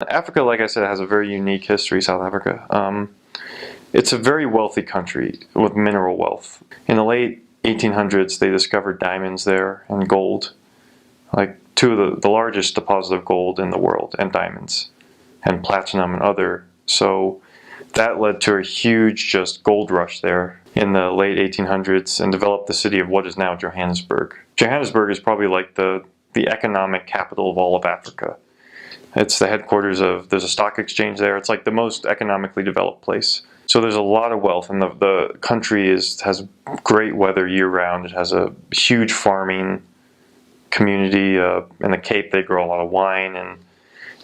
Africa, like I said, has a very unique history, South Africa. It's a very wealthy country with mineral wealth. In the late 1800s, they discovered diamonds there and gold, like two of the largest deposits of gold in the world, and diamonds, and platinum and other. So that led to a huge just gold rush there in the late 1800s and developed the city of what is now Johannesburg. Johannesburg is probably like the economic capital of all of Africa. It's the headquarters of, there's a stock exchange there. It's like the most economically developed place. So there's a lot of wealth, and the country has great weather year-round. It has a huge farming community. In the Cape, they grow a lot of wine, and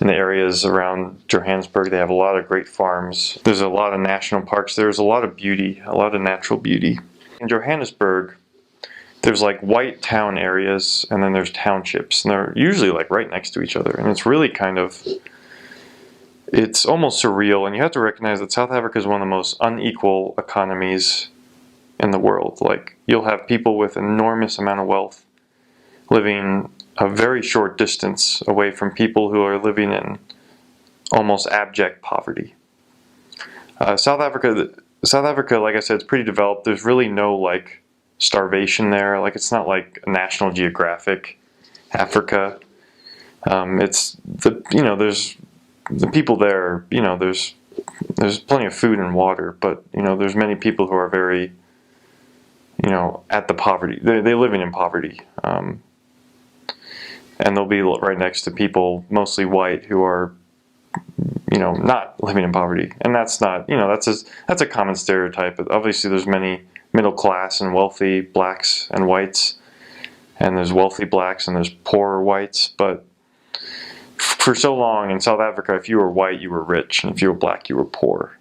in the areas around Johannesburg, they have a lot of great farms. There's a lot of national parks. There's a lot of beauty, a lot of natural beauty. In Johannesburg, there's like white town areas, and then there's townships, and they're usually like right next to each other, and it's really kind of, it's almost surreal. And you have to recognize that South Africa is one of the most unequal economies in the world. Like, you'll have people with enormous amount of wealth living a very short distance away from people who are living in almost abject poverty. South Africa, like I said, it's pretty developed. There's really no like starvation there. Like, it's not like National Geographic Africa. It's there's the people there. There's plenty of food and water, but there's many people who are very at the poverty. They're living in poverty. And they'll be right next to people, mostly white, who are, not living in poverty. And that's not, that's a common stereotype. But obviously, there's many middle class and wealthy blacks and whites, and there's wealthy blacks and there's poorer whites. But for so long in South Africa, if you were white, you were rich, and if you were black, you were poor,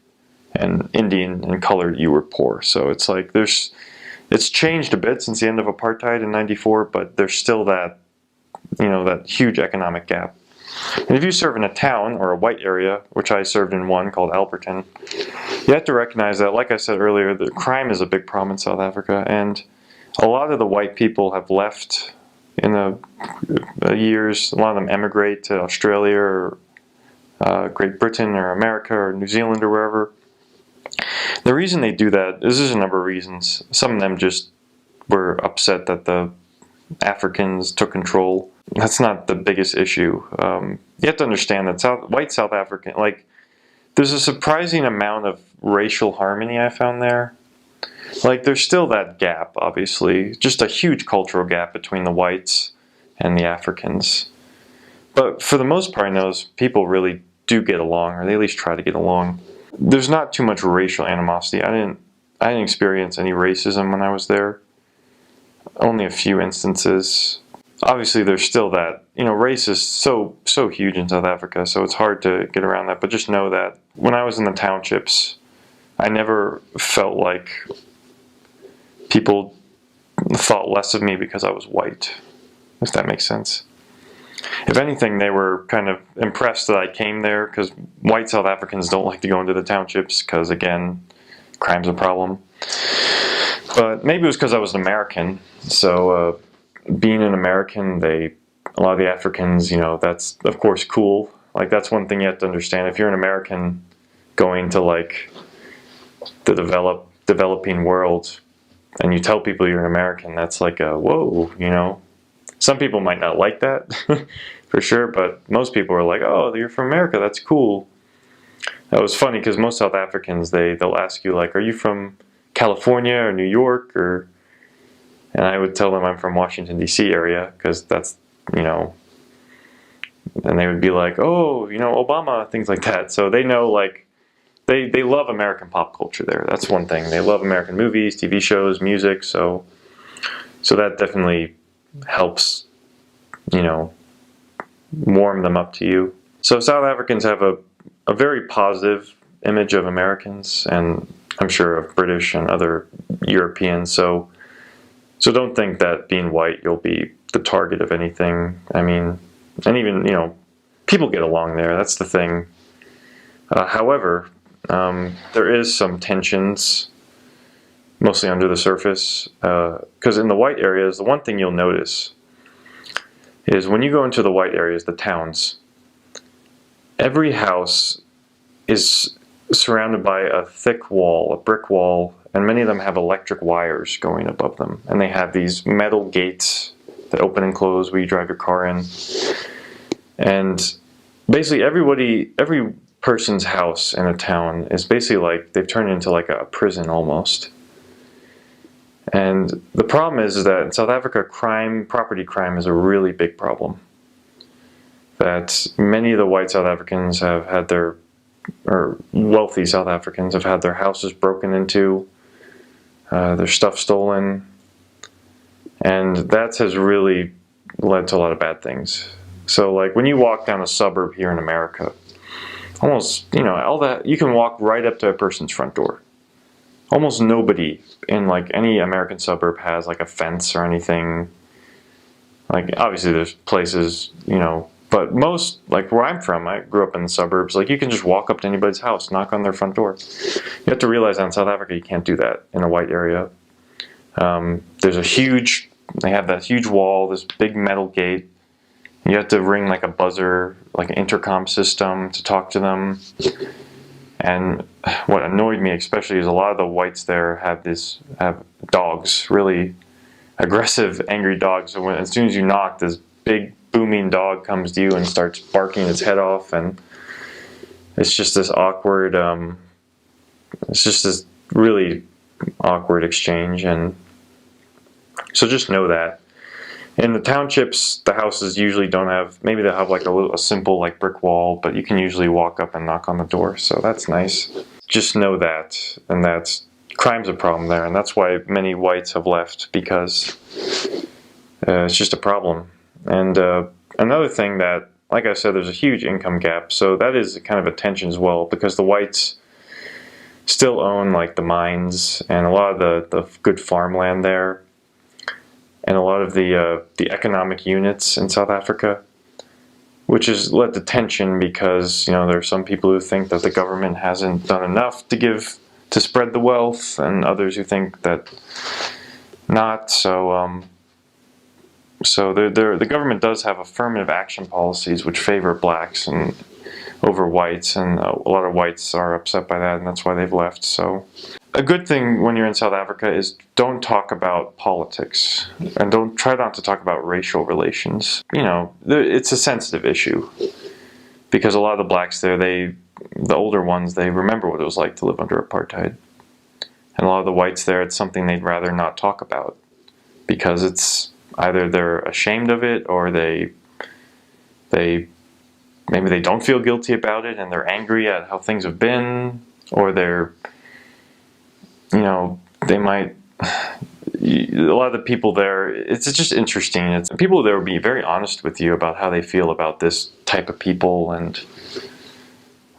and Indian and colored, you were poor. So it's like it's changed a bit since the end of apartheid in '94, but there's still that that huge economic gap. And if you serve in a town or a white area, which I served in one called Alberton, you have to recognize that, like I said earlier, the crime is a big problem in South Africa, and a lot of the white people have left in the years. A lot of them emigrate to Australia or Great Britain or America or New Zealand or wherever. The reason they do that is there's a number of reasons. Some of them just were upset that the Africans took control. That's not the biggest issue. You have to understand that white South African, like, there's a surprising amount of racial harmony I found there. Like, there's still that gap, obviously, just a huge cultural gap between the whites and the Africans. But for the most part, those people really do get along, or they at least try to get along. There's not too much racial animosity. I didn't experience any racism when I was there. Only a few instances. Obviously, there's still that, race is so huge in South Africa, so it's hard to get around that. But just know that when I was in the townships, I never felt like people thought less of me because I was white, if that makes sense. If anything, they were kind of impressed that I came there, because white South Africans don't like to go into the townships because, again, crime's a problem. But maybe it was because I was an American. So being an American, a lot of the Africans, that's of course cool. Like, that's one thing you have to understand. If you're an American going to like the developing world, and you tell people you're an American, that's like a whoa, Some people might not like that, for sure, but most people are like, oh, you're from America, that's cool. That was funny, because most South Africans, they'll ask you, like, are you from California or New York, and I would tell them I'm from Washington, D.C. area, because that's, and they would be like, oh, Obama, things like that. So they know, like, they love American pop culture there. That's one thing. They love American movies, TV shows, music, so that definitely helps, warm them up to you. So South Africans have a very positive image of Americans, and I'm sure of British and other Europeans. So don't think that being white, you'll be the target of anything. I mean, and even, people get along there. That's the thing. However, there is some tensions, mostly under the surface, because in the white areas, the one thing you'll notice is when you go into the white areas, the towns, Every house is surrounded by a thick wall, a brick wall, and many of them have electric wires going above them. And they have these metal gates that open and close where you drive your car in. And basically every person's house in a town is basically like, they've turned into like a prison almost. And the problem is that in South Africa, property crime is a really big problem. That many of the white South Africans have had or wealthy South Africans have had their houses broken into, their stuff stolen, and that has really led to a lot of bad things. So like when you walk down a suburb here in America, almost, all that, you can walk right up to a person's front door. Almost nobody in like any American suburb has like a fence or anything. Like obviously there's places, but most, like where I'm from, I grew up in the suburbs, like you can just walk up to anybody's house, knock on their front door. You have to realize that in South Africa you can't do that in a white area. They have that huge wall, this big metal gate. You have to ring like a buzzer, like an intercom system to talk to them. And what annoyed me especially is a lot of the whites there have dogs, really aggressive, angry dogs. So as soon as you knock, this big booming dog comes to you and starts barking its head off, and it's just this awkward, it's just this really awkward exchange. And so just know that. In the townships, the houses usually don't have, maybe they'll have like a simple like brick wall, but you can usually walk up and knock on the door, so that's nice. Just know that, and crime's a problem there, and that's why many whites have left, because it's just a problem. And another thing that, like I said, there's a huge income gap, so that is kind of a tension as well, because the whites still own like the mines and a lot of the good farmland there, and a lot of the economic units in South Africa, which has led to tension because there are some people who think that the government hasn't done enough to spread the wealth, and others who think that not. So the government does have affirmative action policies which favor blacks and over whites, and a lot of whites are upset by that, and that's why they've left. So a good thing when you're in South Africa is don't talk about politics, and don't try not to talk about racial relations. It's a sensitive issue because a lot of the blacks there, the older ones, they remember what it was like to live under apartheid, and a lot of the whites there, it's something they'd rather not talk about because it's either they're ashamed of it, or maybe they don't feel guilty about it and they're angry at how things have been, or they might, a lot of the people there, it's just interesting. People there will be very honest with you about how they feel about this type of people, and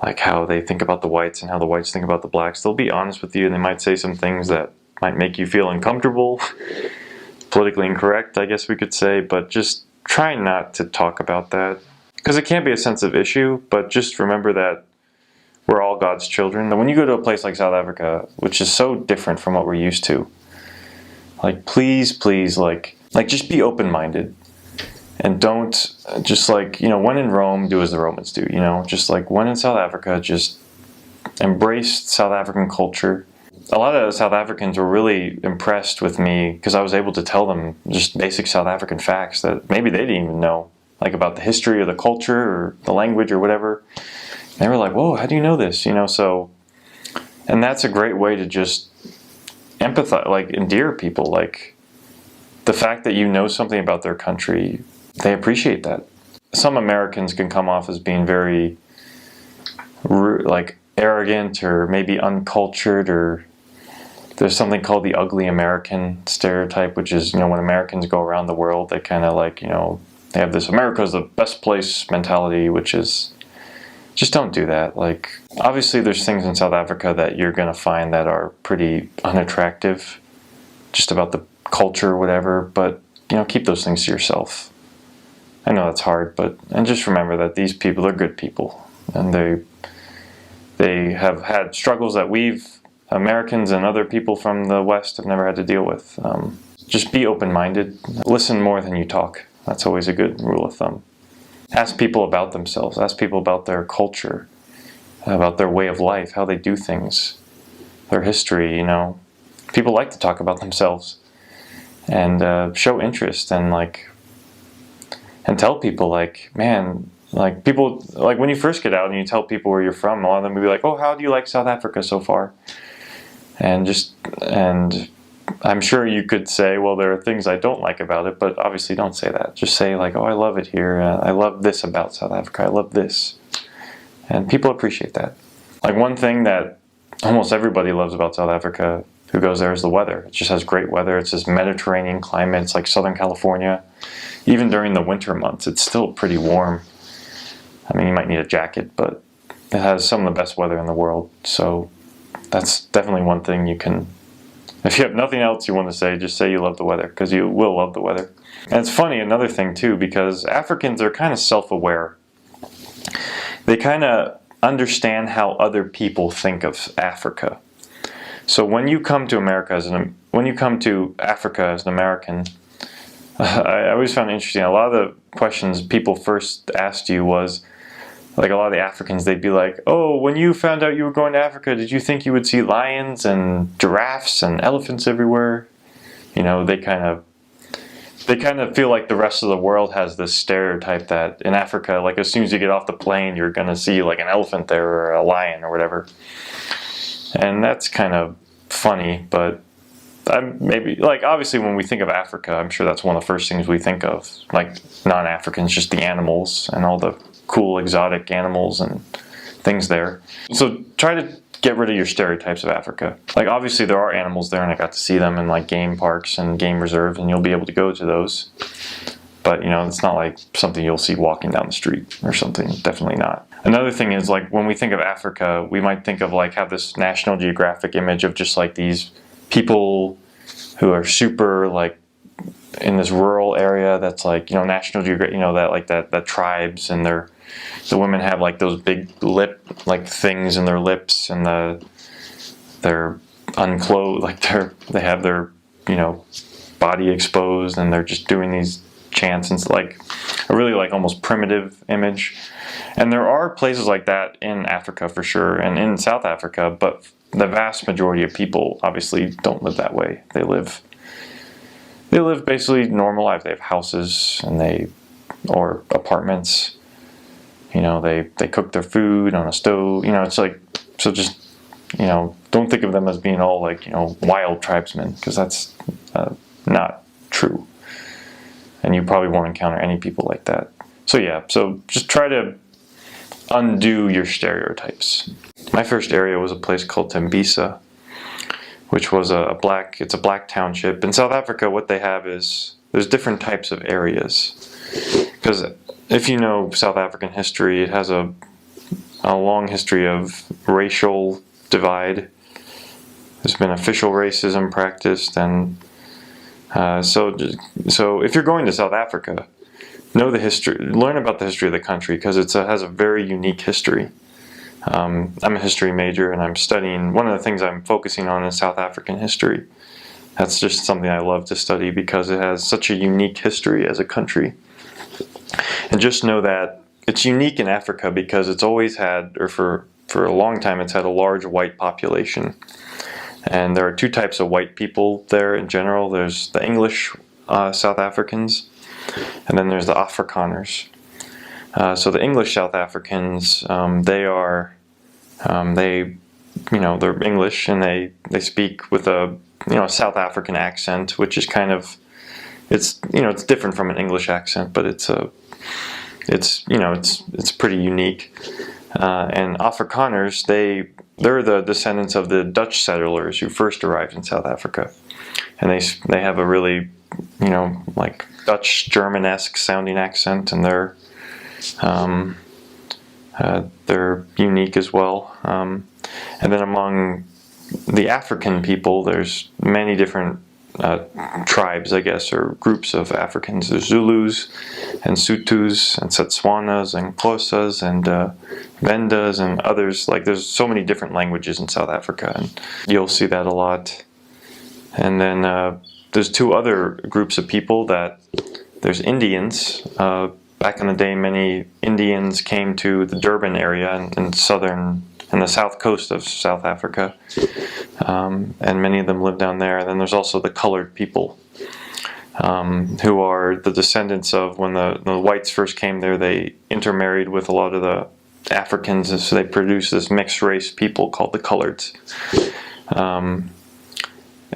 like how they think about the whites and how the whites think about the blacks. They'll be honest with you, and they might say some things that might make you feel uncomfortable, politically incorrect, I guess we could say, but just try not to talk about that, because it can be a sensitive issue. But just remember that we're all God's children. And when you go to a place like South Africa, which is so different from what we're used to, like please, like just be open-minded, and don't just when in Rome, do as the Romans do. Just like when in South Africa, just embrace South African culture. A lot of South Africans were really impressed with me because I was able to tell them just basic South African facts that maybe they didn't even know, like about the history or the culture or the language or whatever. And they were like, "Whoa, how do you know this?" So, and that's a great way to just empathize, like endear people. Like the fact that you know something about their country, they appreciate that. Some Americans can come off as being very like arrogant or maybe uncultured, or there's something called the ugly American stereotype, which is, when Americans go around the world, they kind of like, they have this America's the best place mentality, which is, just don't do that. Like, obviously there's things in South Africa that you're going to find that are pretty unattractive, just about the culture or whatever, but, keep those things to yourself. I know that's hard, and just remember that these people are good people, and they have had struggles that Americans and other people from the West have never had to deal with. Just be open-minded. Listen more than you talk. That's always a good rule of thumb. Ask people about themselves. Ask people about their culture, about their way of life, how they do things, their history. You know, people like to talk about themselves and show interest and tell people like, man, like people like when you first get out and you tell people where you're from, a lot of them will be like, oh, how do you like South Africa so far? And I'm sure you could say, well, there are things I don't like about it, but obviously don't say that. Just say like, oh, I love it here. I love this about South Africa. I love this. And people appreciate that. Like one thing that almost everybody loves about South Africa who goes there is the weather. It just has great weather. It's this Mediterranean climate. It's like Southern California. Even during the winter months, it's still pretty warm. I mean, you might need a jacket, but it has some of the best weather in the world. So that's definitely one thing you can, if you have nothing else you want to say, just say you love the weather, because you will love the weather. And it's funny, another thing too, because Africans are kind of self-aware. They kind of understand how other people think of Africa. So when you come to Africa as an American, I always found it interesting. A lot of the questions people first asked you was, like a lot of the Africans, they'd be like, oh, when you found out you were going to Africa, did you think you would see lions and giraffes and elephants everywhere? You know, they kind of feel like the rest of the world has this stereotype that in Africa, like as soon as you get off the plane, you're going to see like an elephant there or a lion or whatever. And that's kind of funny, but maybe, like, obviously when we think of Africa, I'm sure that's one of the first things we think of, like non-Africans, just the animals and all the cool exotic animals and things there. So try to get rid of your stereotypes of Africa. Like obviously there are animals there, and I got to see them in like game parks and game reserves, and you'll be able to go to those. But you know, it's not like something you'll see walking down the street or something. Definitely not. Another thing is, like, when we think of Africa, we might think of like have this National Geographic image of just like these people who are super like in this rural area that's like, you know, National Geographic, you know, that like that tribes, and the women have like those big lip like things in their lips, and they're unclothed, like they have their, you know, body exposed, and they're just doing these chants, and it's like a really like almost primitive image. And there are places like that in Africa for sure, and in South Africa, but the vast majority of people obviously don't live that way. They live basically normal life. They have houses or apartments. You know, they cook their food on a stove. You know, it's like, so just, you know, don't think of them as being all like, you know, wild tribesmen, because that's not true. And you probably won't encounter any people like that. So yeah, so just try to undo your stereotypes. My first area was a place called Tembisa, which was it's a black township. In South Africa, what they have is there's different types of areas. Because if you know South African history, it has a long history of racial divide. There's been official racism practiced, and so if you're going to South Africa, know the history, learn about the history of the country, because it has a very unique history. I'm a history major, and I'm studying, one of the things I'm focusing on is South African history. That's just something I love to study because it has such a unique history as a country. And just know that it's unique in Africa because it's always had, or for a long time, it's had a large white population. And there are two types of white people there in general. There's the English South Africans, and then there's the Afrikaners. So the English South Africans, they're English, and they speak with a, you know, South African accent, which is kind of, it's different from an English accent, but it's pretty unique. And Afrikaners, they're the descendants of the Dutch settlers who first arrived in South Africa, and they have a really, you know, like Dutch German-esque sounding accent, and they're unique as well. And then among the African people, there's many different tribes, I guess, or groups of Africans. There's Zulus and Sutus and Setswanas and Xhosas and Vendas and others. Like, there's so many different languages in South Africa, and you'll see that a lot. And then there's two other groups of people. There's Indians. back in the day, many Indians came to the Durban area in the south coast of South Africa, and many of them live down there. And then there's also the colored people, who are the descendants of when the whites first came there. They intermarried with a lot of the Africans, and so they produced this mixed race people called the coloreds.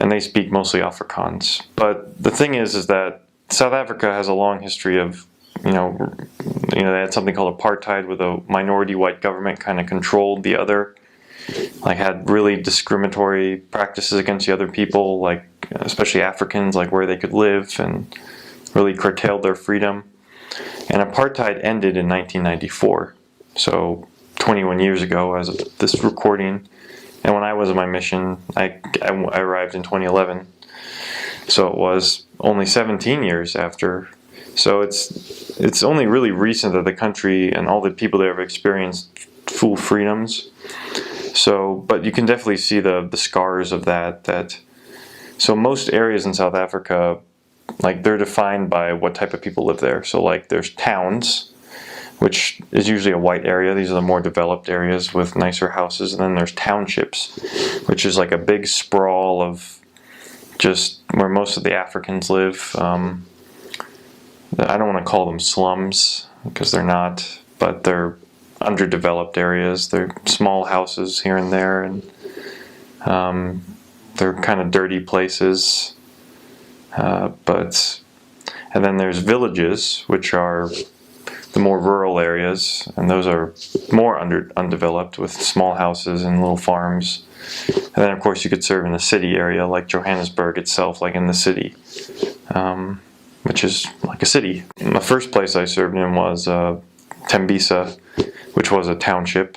And they speak mostly Afrikaans. But the thing is that South Africa has a long history of, they had something called apartheid, where the minority white government kind of controlled the other, like had really discriminatory practices against the other people, like especially Africans, like where they could live, and really curtailed their freedom. And apartheid ended in 1994, so 21 years ago as of this recording. And when I was on my mission, I arrived in 2011, so it was only 17 years after. So it's only really recent that the country and all the people there have experienced full freedoms. So, but you can definitely see the scars of that. So most areas in South Africa, like, they're defined by what type of people live there. So like there's towns, which is usually a white area. These are the more developed areas with nicer houses. And then there's townships, which is like a big sprawl of just where most of the Africans live. I don't want to call them slums, because they're not, but they're underdeveloped areas. They're small houses here and there, and they're kind of dirty places. And then there's villages, which are the more rural areas, and those are more undeveloped, with small houses and little farms. And then of course you could serve in a city area, like Johannesburg itself, like in the city, which is like a city. The first place I served in was Tembisa, which was a township,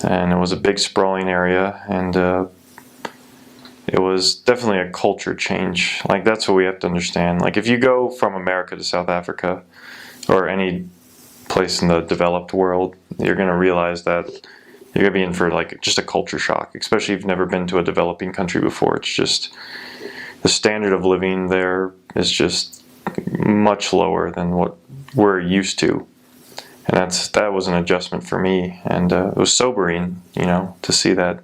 and it was a big sprawling area, and it was definitely a culture change. Like, that's what we have to understand. Like, if you go from America to South Africa, or any place in the developed world, you're going to realize that you're going to be in for like just a culture shock, especially if you've never been to a developing country before. It's just the standard of living there is just much lower than what we're used to, and that was an adjustment for me, and it was sobering, to see that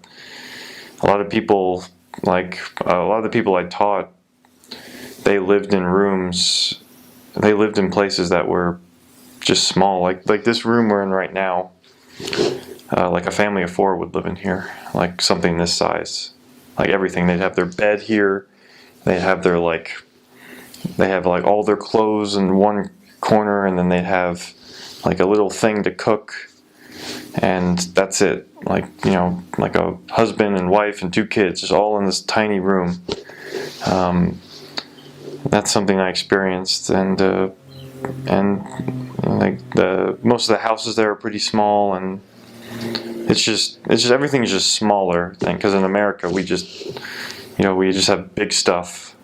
a lot of people, like a lot of the people I taught, they lived in rooms. They lived in places that were just small, like this room we're in right now. Like a family of 4 would live in here, like something this size. Like everything, they'd have their bed here. They'd have all their clothes in one corner, and then they'd have like a little thing to cook, and that's it. Like a husband and wife and 2 kids, just all in this tiny room. That's something I experienced, and like most of the houses there are pretty small, and it's just everything is just smaller. Because in America we just have big stuff,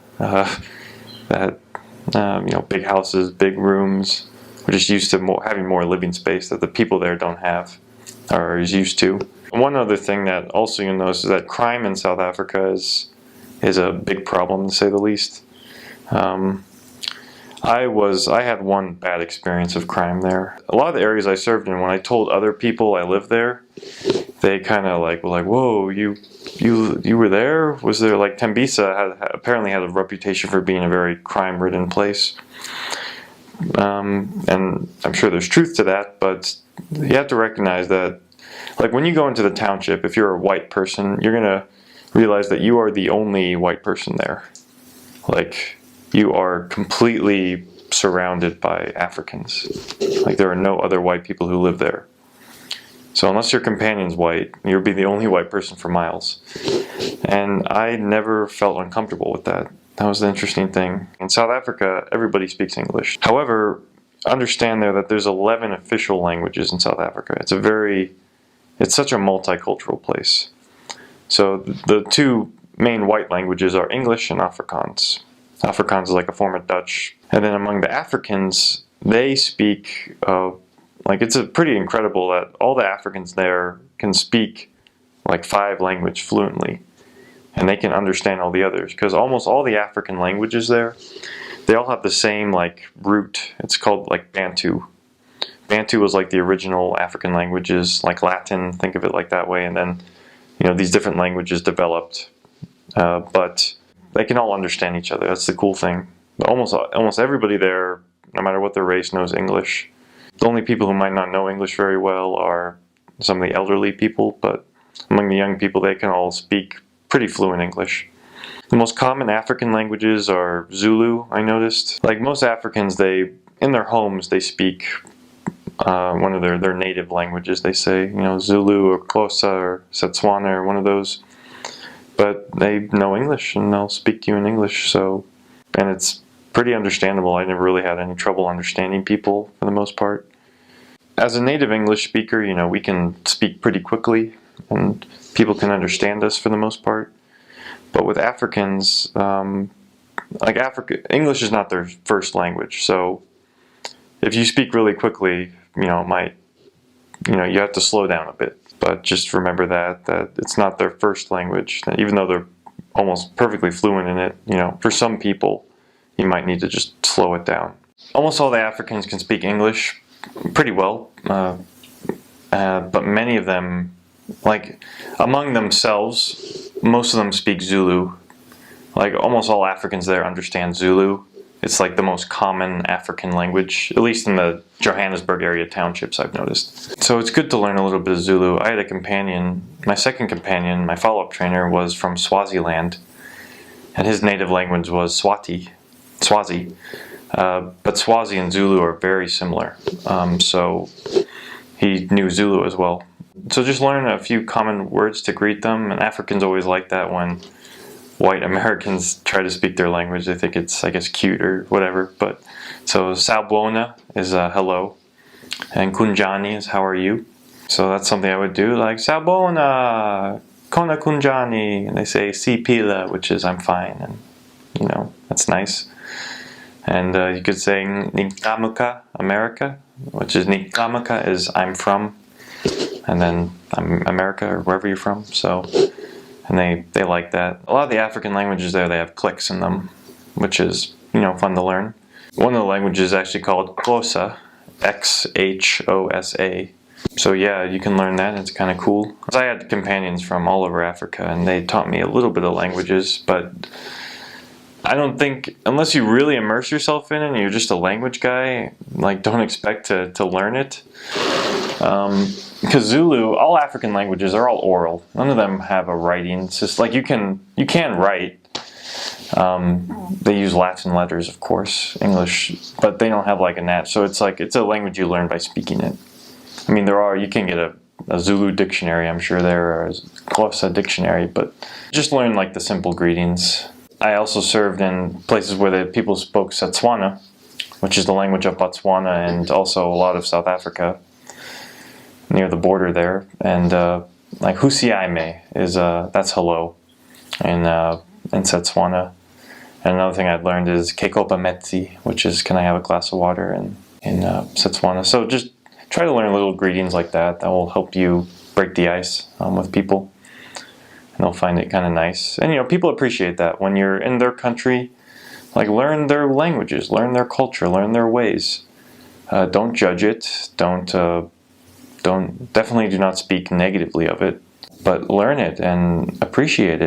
big houses, big rooms. We're just used to having more living space that the people there don't have, or is used to. One other thing that also you'll notice is that crime in South Africa is a big problem, to say the least. I had one bad experience of crime there. A lot of the areas I served in, when I told other people I lived there, they kind of were like, "Whoa, you were there?" Was there, like, Tembisa apparently had a reputation for being a very crime-ridden place, and I'm sure there's truth to that. But you have to recognize that, like, when you go into the township, if you're a white person, you're gonna realize that you are the only white person there. Like, you are completely surrounded by Africans. Like, there are no other white people who live there. So unless your companion's white, you'll be the only white person for miles. And I never felt uncomfortable with that. That was the interesting thing. In South Africa, everybody speaks English. However, understand there that there's 11 official languages in South Africa. It's such a multicultural place. So the 2 main white languages are English and Afrikaans. Afrikaans is like a form of Dutch. And then among the Africans, they speak, it's pretty incredible that all the Africans there can speak like 5 languages fluently. And they can understand all the others. Because almost all the African languages there, they all have the same, like, root. It's called, like, Bantu. Bantu was like the original African languages, like Latin, think of it like that way, and then, you know, these different languages developed, but they can all understand each other. That's the cool thing. Almost everybody there, no matter what their race, knows English. The only people who might not know English very well are some of the elderly people, but among the young people, they can all speak pretty fluent English. The most common African languages are Zulu, I noticed. Like most Africans, in their homes, they speak one of their native languages. They say, you know, Zulu or Xhosa or Setswana or one of those. But they know English and they'll speak to you in English. And it's pretty understandable. I never really had any trouble understanding people for the most part. As a native English speaker, you know, we can speak pretty quickly and people can understand us for the most part. But with Africans, English is not their first language. So if you speak really quickly, you you have to slow down a bit. But just remember that it's not their first language. Even though they're almost perfectly fluent in it, you know, for some people, you might need to just slow it down. Almost all the Africans can speak English pretty well, but many of them, like among themselves, most of them speak Zulu. Like almost all Africans there understand Zulu. It's like the most common African language, at least in the Johannesburg area townships I've noticed. So it's good to learn a little bit of Zulu. I had a companion, my second companion, my follow-up trainer was from Swaziland, and his native language was Swazi. But Swazi and Zulu are very similar, so he knew Zulu as well. So just learn a few common words to greet them, and Africans always like that when white Americans try to speak their language. They think it's, I guess, cute or whatever. But so Sawubona is hello, and Kunjani is how are you. So that's something I would do, like Sawubona, Kona Kunjani, and they say Sipila, which is I'm fine, and you know, that's nice. And you could say Nikamuka, America, which is Nikamuka is I'm from, and then I'm America or wherever you're from. So, and they like that. A lot of the African languages there, they have clicks in them, which is, you know, fun to learn. One of the languages is actually called Xhosa, Xhosa. So yeah, you can learn that. It's kind of cool. I had companions from all over Africa, and they taught me a little bit of languages, but I don't think, unless you really immerse yourself in it and you're just a language guy, like don't expect to learn it. Because Zulu, all African languages are all oral. None of them have a writing. It's just like you can write. They use Latin letters, of course, English, but they don't have like a nat. So it's like, it's a language you learn by speaking it. I mean, you can get a Zulu dictionary, I'm sure there, or a Xhosa dictionary, but just learn like the simple greetings. I also served in places where the people spoke Setswana, which is the language of Botswana and also a lot of South Africa, near the border there. And like Husiaime is that's hello in Setswana. And another thing I'd learned is Kekopa Metsi, which is can I have a glass of water in Setswana. So just try to learn little greetings like that. That will help you break the ice with people. And they'll find it kind of nice. And you know, people appreciate that when you're in their country. Like learn their languages, learn their culture, learn their ways. Don't judge it. Definitely do not speak negatively of it, but learn it and appreciate it.